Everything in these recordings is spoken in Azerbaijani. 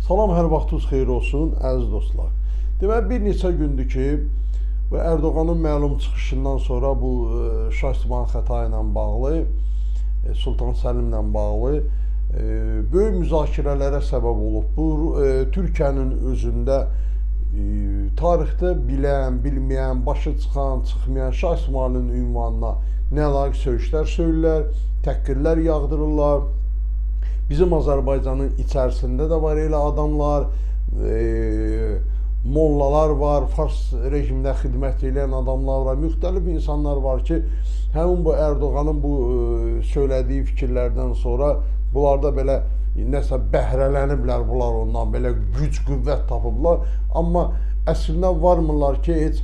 Salam, hər vaxtınız xeyir olsun, əziz dostlar. Deməli, bir neçə gündür ki, bu Erdoğanın məlum çıxışından sonra bu Şah İsmayıl Xətai ilə bağlı, Sultan Səlim ilə bağlı böyük müzakirələrə səbəb olub. Bu, Türkiyənin özündə tarixdə bilən, bilməyən, başı çıxan, çıxmayan Şah İsmayılın ünvanına nə layiq söyüşlər söylürlər, təhqirlər yağdırırlar. Bizim Azərbaycanın içərisində də var elə adamlar, mollalar var, Fars rejimində xidmət edən adamlar var, müxtəlif insanlar var ki, həmin bu Erdoğanın bu söylədiyi fikirlərdən sonra bunlarda belə nəsə bəhrələniblər bunlar ondan, belə güc, qüvvət tapıblar. Amma əslində varmırlar ki, heç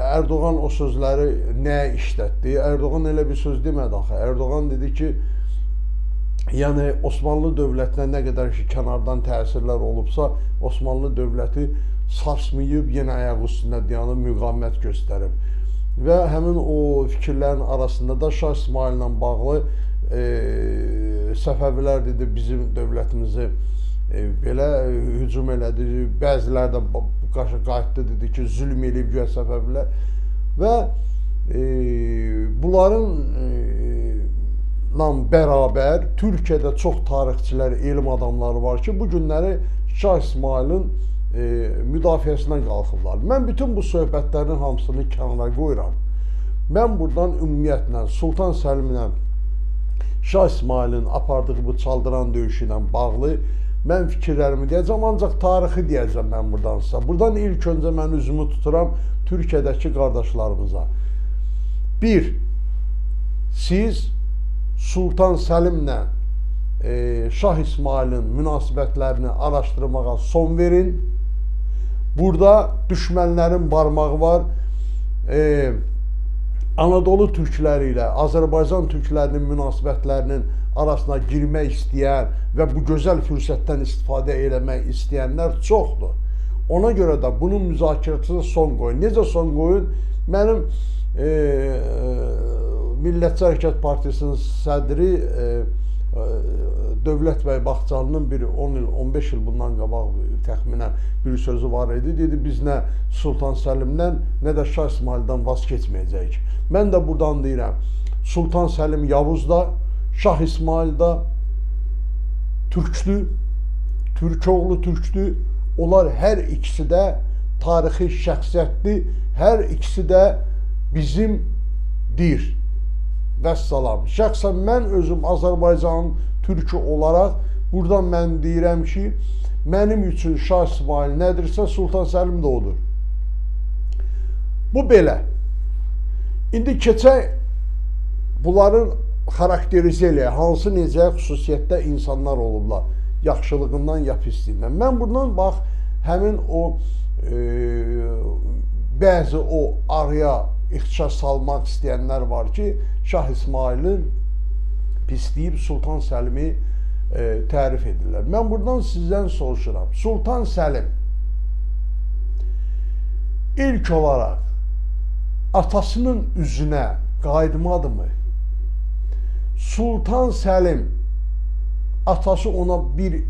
Erdoğan o sözləri nəyə işlətdi? Erdoğan elə bir söz demədi axı. Erdoğan dedi ki, yəni Osmanlı dövlətinə nə qədər ki, kənardan təsirlər olubsa, Osmanlı dövləti sarsmayıb, yenə ayaq üstündə dayanıb, müqavimət göstərib. Və həmin o fikirlərin arasında da Şah İsmayıl ilə bağlı Səfəvilər dedi, bizim dövlətimizi belə hücum elədi. Bəziləri də qayıtdı, dedi ki, zülm eləyib güya Səfəvilər. Və bunların bərabər Türkiyədə çox tarixçilər, elm adamları var ki, bu günləri Şah İsmayılın müdafiəsinə qalxırlar. Mən bütün bu söhbətlərin hamısını kənara qoyuram. Mən buradan ümumiyyətlə Sultan Səlimlə Şah İsmayılın apardığı bu çaldıran döyüşü ilə bağlı mən fikirlərimi deyəcəm, ancaq tarixi deyəcəm mən buradan sizə. Buradan ilk öncə mən üzümü tuturam Türkiyədəki qardaşlarımıza. Bir, siz Sultan Səlimlə Şah İsmayılın münasibətlərini araşdırmağa son verin. Burada düşmənlərin barmağı var. Anadolu türkləri ilə Azərbaycan türklərinin münasibətlərinin arasına girmək istəyən və bu gözəl fürsətdən istifadə eləmək istəyənlər çoxdur. Ona görə də bunun müzakirəsinə son qoyun. Necə son qoyun? Mənim Millətçi Hərəkat Partiyasının sədri Dövlət bəy Baxçalının bir 10 il, 15 il bundan qabaq təxminən bir sözü var idi. Dedi, biz nə Sultan Səlimdən, nə də Şah İsmayıldan vaz keçməyəcəyik. Mən də buradan deyirəm, Sultan Səlim Yavuz da, Şah İsmayıl da türkdü, türkoğlu türkdü. Onlar hər ikisi də tarixi şəxsiyyətli, hər ikisi də bizimdir. Vəssalam. Şəxsən mən özüm Azərbaycanın türkü olaraq buradan mən deyirəm ki, mənim üçün Şah İsmayıl nədirsə, Sultan Səlim də odur. Bu belə. İndi keçək bunların xarakterizə eləyək, hansı necə xüsusiyyətdə insanlar olublar, yaxşılığından ya pisliyindən. Mən buradan bax, həmin o bəzi o araya ixtişar salmaq istəyənlər var ki, Şah İsmayılın pisləyib Sultan Səlimi tərif edirlər. Mən buradan sizdən soruşuram. Sultan Səlim ilk olaraq atasının üzünə qayıtmadımı? Sultan Səlim atası ona bir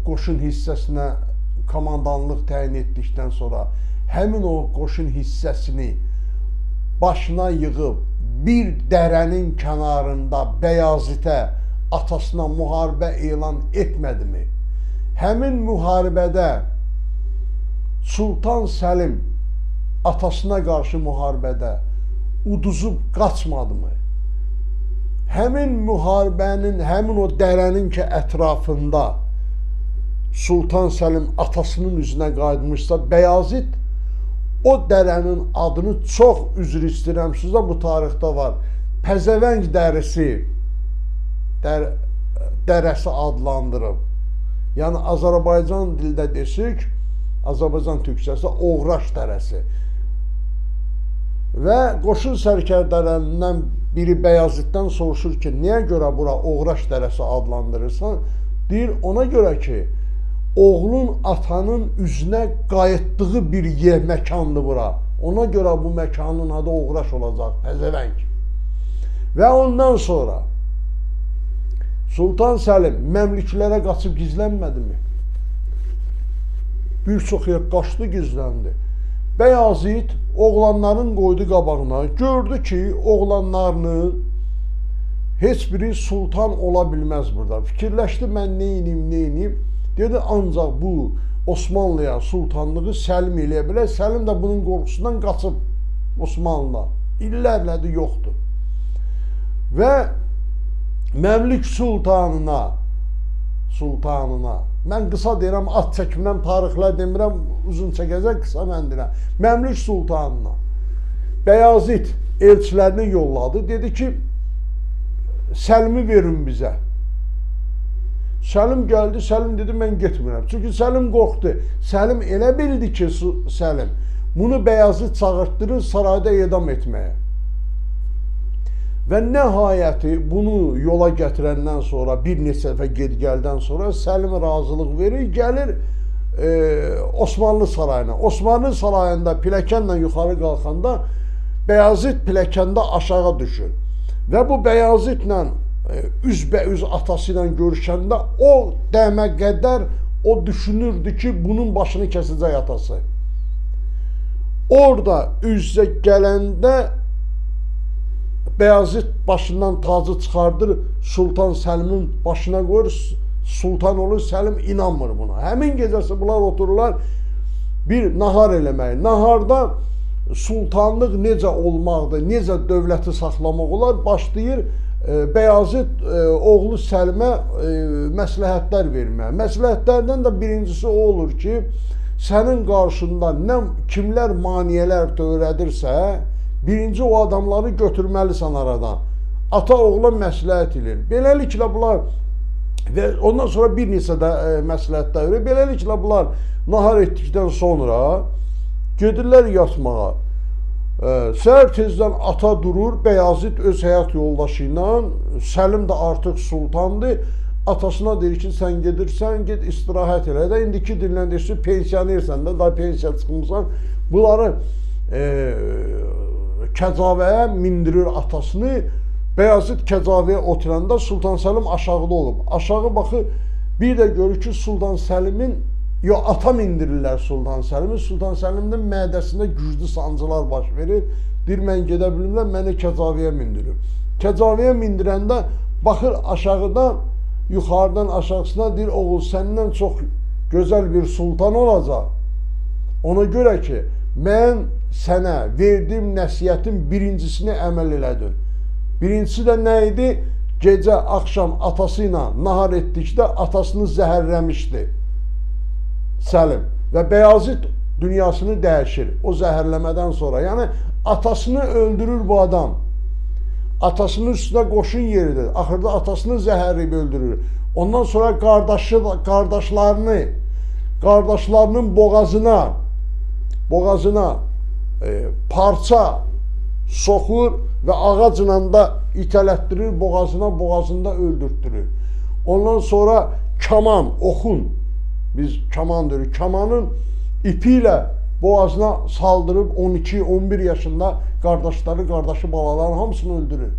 qoşun hissəsinə komandanlıq təyin etdikdən sonra həmin o qoşun hissəsini başına yığıb bir dərənin kənarında Bəyazitə atasına müharibə elan etmədimi? Həmin müharibədə Sultan Səlim atasına qarşı müharibədə uduzub qaçmadımı? Həmin müharibənin, həmin o dərənin ki ətrafında Sultan Səlim atasının üzünə qayıtmışsa, Bəyazit o dərənin adını çox üzr istəyirəm sizə, bu tarixdə var. Pəzəvəng dərəsi adlandırıb. Yəni Azərbaycan dildə desək, Azərbaycan türkçəsi Oğraş dərəsi. Və qoşun sərkərdələrindən biri Bəyazitdən soruşur ki, niyə görə bura Oğraş dərəsi adlandırırsan? Deyir, ona görə ki, oğlun atanın üzünə qayıtdığı bir yer, məkandır bura. Ona görə bu məkanın adı Oğraş olacaq, Pəzəvəng. Və ondan sonra Sultan Səlim Məmlüklərə qaçıb gizlənmədimi? Bir çox yer qaçdı, gizləndi. Bəyazid oğlanların qoydu qabağına, gördü ki, oğlanlarının heç biri sultan ola bilməz burada. Fikirləşdi, mən neyiniyim? Dedi, ancaq bu Osmanlıya sultanlığı Səlim eləyə bilər. Səlim də bunun qorxusundan qaçıb Osmanlıda. İllərlədir, yoxdur. Və Məmlük sultanına, mən qısa deyirəm, at çəkimdən tarixlər demirəm, uzun çəkəcək, qısa mən deyirəm. Məmlük sultanına Bəyazid elçilərini yolladı, dedi ki, Səlimi verin bizə. Səlim gəldi, Səlim dedi, mən getmirəm. Çünki Səlim qorxdu. Səlim elə bildi ki, Səlim bunu Bəyazid çağırtdırır sarayda edam etməyə. Və nəhayəti bunu yola gətirəndən sonra, bir neçə dəfə gedgəldən sonra Səlim razılıq verir, gəlir Osmanlı sarayına. Osmanlı sarayında pilləkənlə yuxarı qalxanda Bəyazid pilləkəndə aşağı düşür. Və bu Bəyazidlə üzbəüz atası ilə görüşəndə o dəmə qədər o düşünürdü ki, bunun başını kəsəcək atası. Orada üzə gələndə Bəyazid başından tacı çıxardır, Sultan Səlimin başına qoyur, sultan olur, Səlim inanmır buna. Həmin gecəsi bunlar otururlar bir nahar eləməyi. Naharda sultanlıq necə olmaqdır, necə dövləti saxlamaq olar, başlayır Bəyazid oğlu Səlimə məsləhətlər verməyə. Məsləhətlərdən də birincisi o olur ki, sənin qarşında nə kimlər maniyələr törədirsə, birinci o adamları götürməlisən aradan. Ata oğlan məsləhət edir. Beləliklə bunlar və ondan sonra bir neçə də məsləhətlər verir. Beləliklə bunlar nahar etdikdən sonra gedirlər yatmağa. Səhər tezdən ata durur, Bəyazid öz həyat yoldaşı ilə, Səlim də artıq sultandır. Atasına deyir ki, sən gedirsən, get istirahət elə də. İndiki dillə deyirsən, pensionersən də, daha pensiya çıxmısan. Bunları Kəcavəyə mindirir atasını. Bəyazid Kəcavəyə oturanda Sultan Səlim aşağıda olub. Aşağı baxır, bir də görür ki, Sultan Səlimin, ata mindirirlər Sultan Səlimi. Sultan Səlimin mədəsində güclü sancılar baş verir. Deyir, mən gedə bilmirəm, məni Kəcavəyə mindirir. Kəcavəyə mindirəndə baxır aşağıdan, yuxarıdan aşağısına, deyir, oğul, səndən çox gözəl bir sultan olacaq. Ona görə ki, mən sənə verdiyim nəsiyyətin birincisini əməl elədin. Birincisi də nə idi? Gecə, axşam atası ilə nahar etdikdə atasını zəhərləmişdi Səlim. Və Bəyazid dünyasını dəyişir o zəhərləmədən sonra. Yəni, atasını öldürür bu adam. Atasının üstünə qoşun yeridir. Axırda atasını zəhərləyib öldürür. Ondan sonra qardaşlarının boğazına parça soxur və ağacla da itələtdirir, boğazında öldürtdürür. Ondan sonra kaman, oxun, biz kaman deyirik, kamanın ipi ilə boğazına saldırıb 12-11 yaşında qardaşı balaların hamısını öldürür.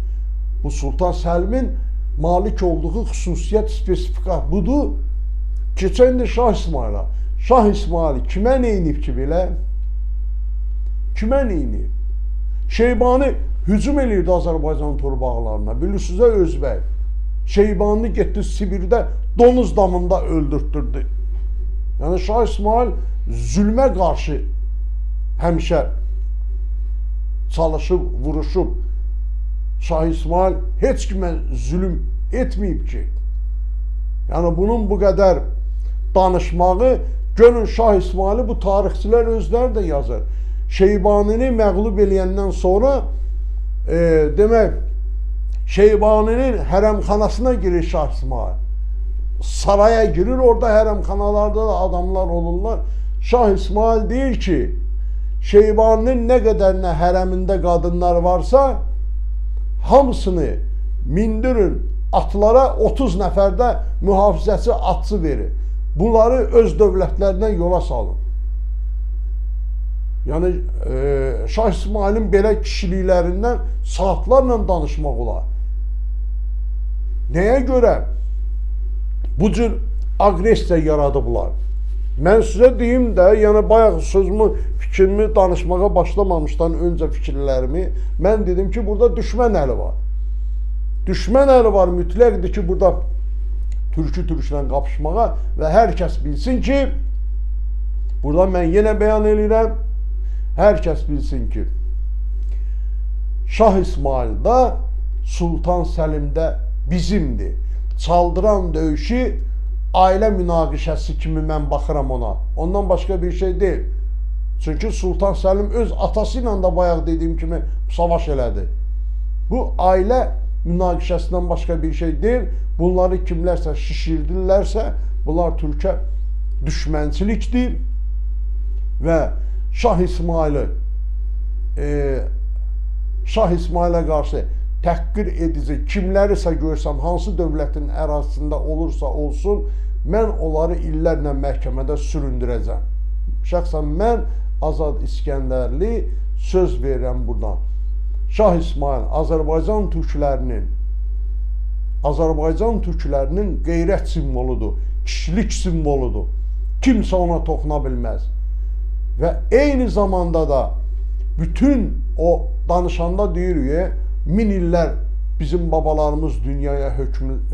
Bu Sultan Səlimin malik olduğu xüsusiyyət spesifika budur. Keçən də Şah İsmail'a. Şah İsmail kimə neynib ki belə? Kimə neynib? Şeybani hücum eləyirdi Azərbaycan torpaqlarına. Bilirsiniz, Özbək. Şeybani getdi Sibirdə donuz damında öldürtdürdü. Yəni Şah İsmail zülmə qarşı həmişə çalışıb, vuruşub. Şah İsmail heç kimə zülm etməyib ki. Yəni bunun bu qədər danışmağı, görün Şah İsmaili bu tarixçilər özləri də yazır. Şeybanini məğlub eləyəndən sonra demək, Şeybaninin hərəmxanasına girir Şah İsmail. Saraya girir, orada hərəmxanalarda da adamlar olurlar. Şah İsmail deyir ki, Şeybaninin nə qədərinə hərəmində qadınlar varsa, hamısını mindirin atlara, 30 nəfərdə mühafizəçi atçı verir. Bunları öz dövlətlərindən yola salın. Yəni, Şah İsmailin belə kişiliklərindən saatlarla danışmaq olar. Nəyə görə? bu cür aqressiya yaradıblar. Mən sizə deyim də, yəni bayaq sözümü, fikrimi danışmağa başlamamışdan öncə fikirlərimi, mən dedim ki, burada düşmən əli var. Düşmən əli var, mütləqdir ki, burada türkü türklə qapışmağa və hər kəs bilsin ki, burada mən yenə bəyan edirəm, hər kəs bilsin ki, Şah İsmail'da, Sultan Səlim'də bizimdir. Çaldıran döyüşü ailə münaqişəsi kimi mən baxıram ona. Ondan başqa bir şey deyil. Çünki Sultan Səlim öz atası ilə da bayaq dediyim kimi savaş elədi. Bu ailə münaqişəsindən başqa bir şey deyil. Bunları kimlərsə şişirdirlərsə, bunlar Türkə düşmənçilikdir və Şah İsmail'ə qarşı təhqir edici kimlərisə görsəm, hansı dövlətin ərazisində olursa olsun, mən onları illərlə məhkəmədə süründürəcəm. Şəxsən mən Azad İskəndərli söz verirəm buradan. Şah İsmail Azərbaycan türklərinin qeyrət simvoludur, kişilik simvoludur. Kimsə ona toxuna bilməz. Və eyni zamanda da bütün o danışanda deyirik, 1000 illər bizim babalarımız dünyaya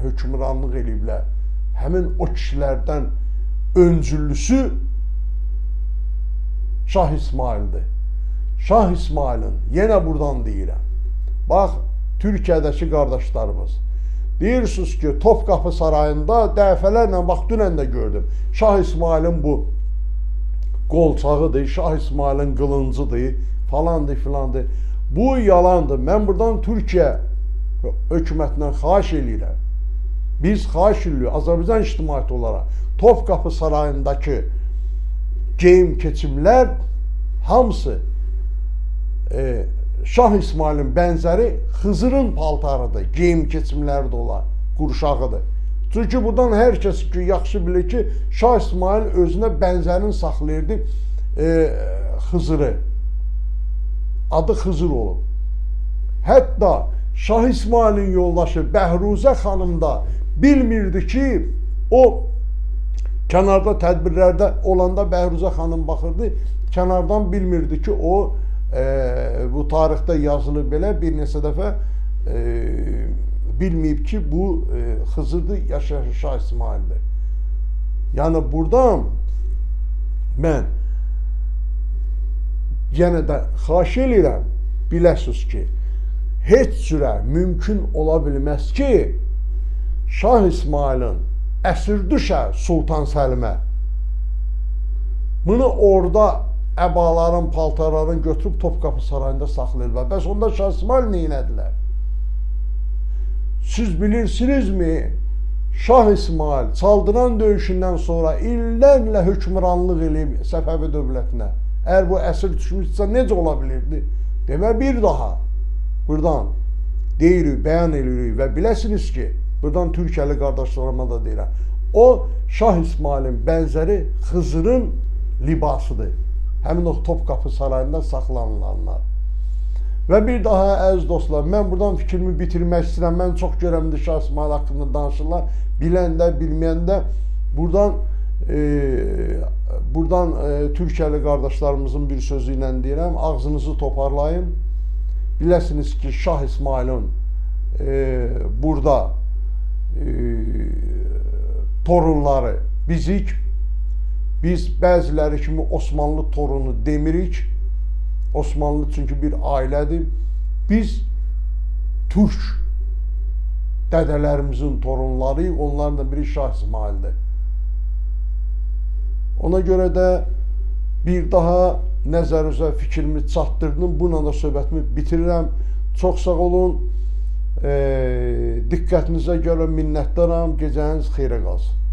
hökmranlıq ediblər. Həmin o kişilərdən öncüllüsü Şah İsmail'dir. Şah İsmail'in, yenə buradan deyirəm, bax, Türkiyədəki qardaşlarımız, deyirsiniz ki, Topkapı Sarayında dəfələrlə, bax, dünən də gördüm, Şah İsmail'in bu qolçağıdır, Şah İsmail'in qılıncıdır, falandır, filandır. Bu yalandır. Mən buradan Türkiyə hökumətindən xahiş edirəm. Biz xahiş edirik, Azərbaycan ictimaiyyəti olaraq, Topkapı Sarayındakı geyim keçimlər hamısı Şah İsmail'in bənzəri Xızırın paltarıdır, geyim keçimləri də olar, qurşağıdır. Çünki buradan hər kəs ki, yaxşı bilir ki, Şah İsmail özünə bənzərini saxlayırdı Xızırı. Adı Xızır olub. Hətta Şah İsmail'in yoldaşı Bəhruzə xanım da bilmirdi ki, o kənarda tədbirlərdə olanda Bəhruzə xanım baxırdı, kənardan bilmirdi ki, o bu tarixdə yazılır belə bir neçə dəfə bilməyib ki, bu Xızırdır, yaşayan Şah İsmail'dir. Yəni buradan mən yenə də xahiş edirəm, biləsiniz ki, heç cürə mümkün ola bilməz ki, Şah İsmail'in əsir düşə Sultan Səlimə. Bunu orada əbaların, paltarların götürüb Topkapı Sarayında saxlayırlar. Bəs onda Şah İsmail neynədilər? Siz bilirsinizmi? Şah İsmail Çaldıran döyüşündən sonra illərlə hökmranlıq eləyib Səfəvi dövlətinə. Əgər bu əsir düşmüşsə necə ola bilirdi? Demə bir daha buradan deyirik, bəyan edirik və biləsiniz ki, buradan Türkiyəli qardaşlarıma da deyirəm, o Şah İsmail'in bənzəri Xızırın libasıdır. Həmin o Topkapı Sarayında saxlanılanlar. Və bir daha əziz dostlar, mən buradan fikrimi bitirmək istəyirəm. Mən çox görəmdir Şah İsmail haqqında danışırlar. Biləndə, bilməyəndə buradan Türkiyəli qardaşlarımızın bir sözü ilə deyirəm, ağzınızı toparlayın. Biləsiniz ki, Şah İsmail'in burada torunları bizik. Biz bəziləri kimi Osmanlı torunu demirik. Osmanlı çünki bir ailədir. Biz Türk dədələrimizin torunlarıyıq. Onların da biri Şah İsmail'dir. Ona görə də bir daha nəzərinizə fikrimi çatdırdım. Bununla da söhbətimi bitirirəm. Çox sağ olun. Diqqətinizə görə minnətdaram. Gecəniz xeyrə qalsın.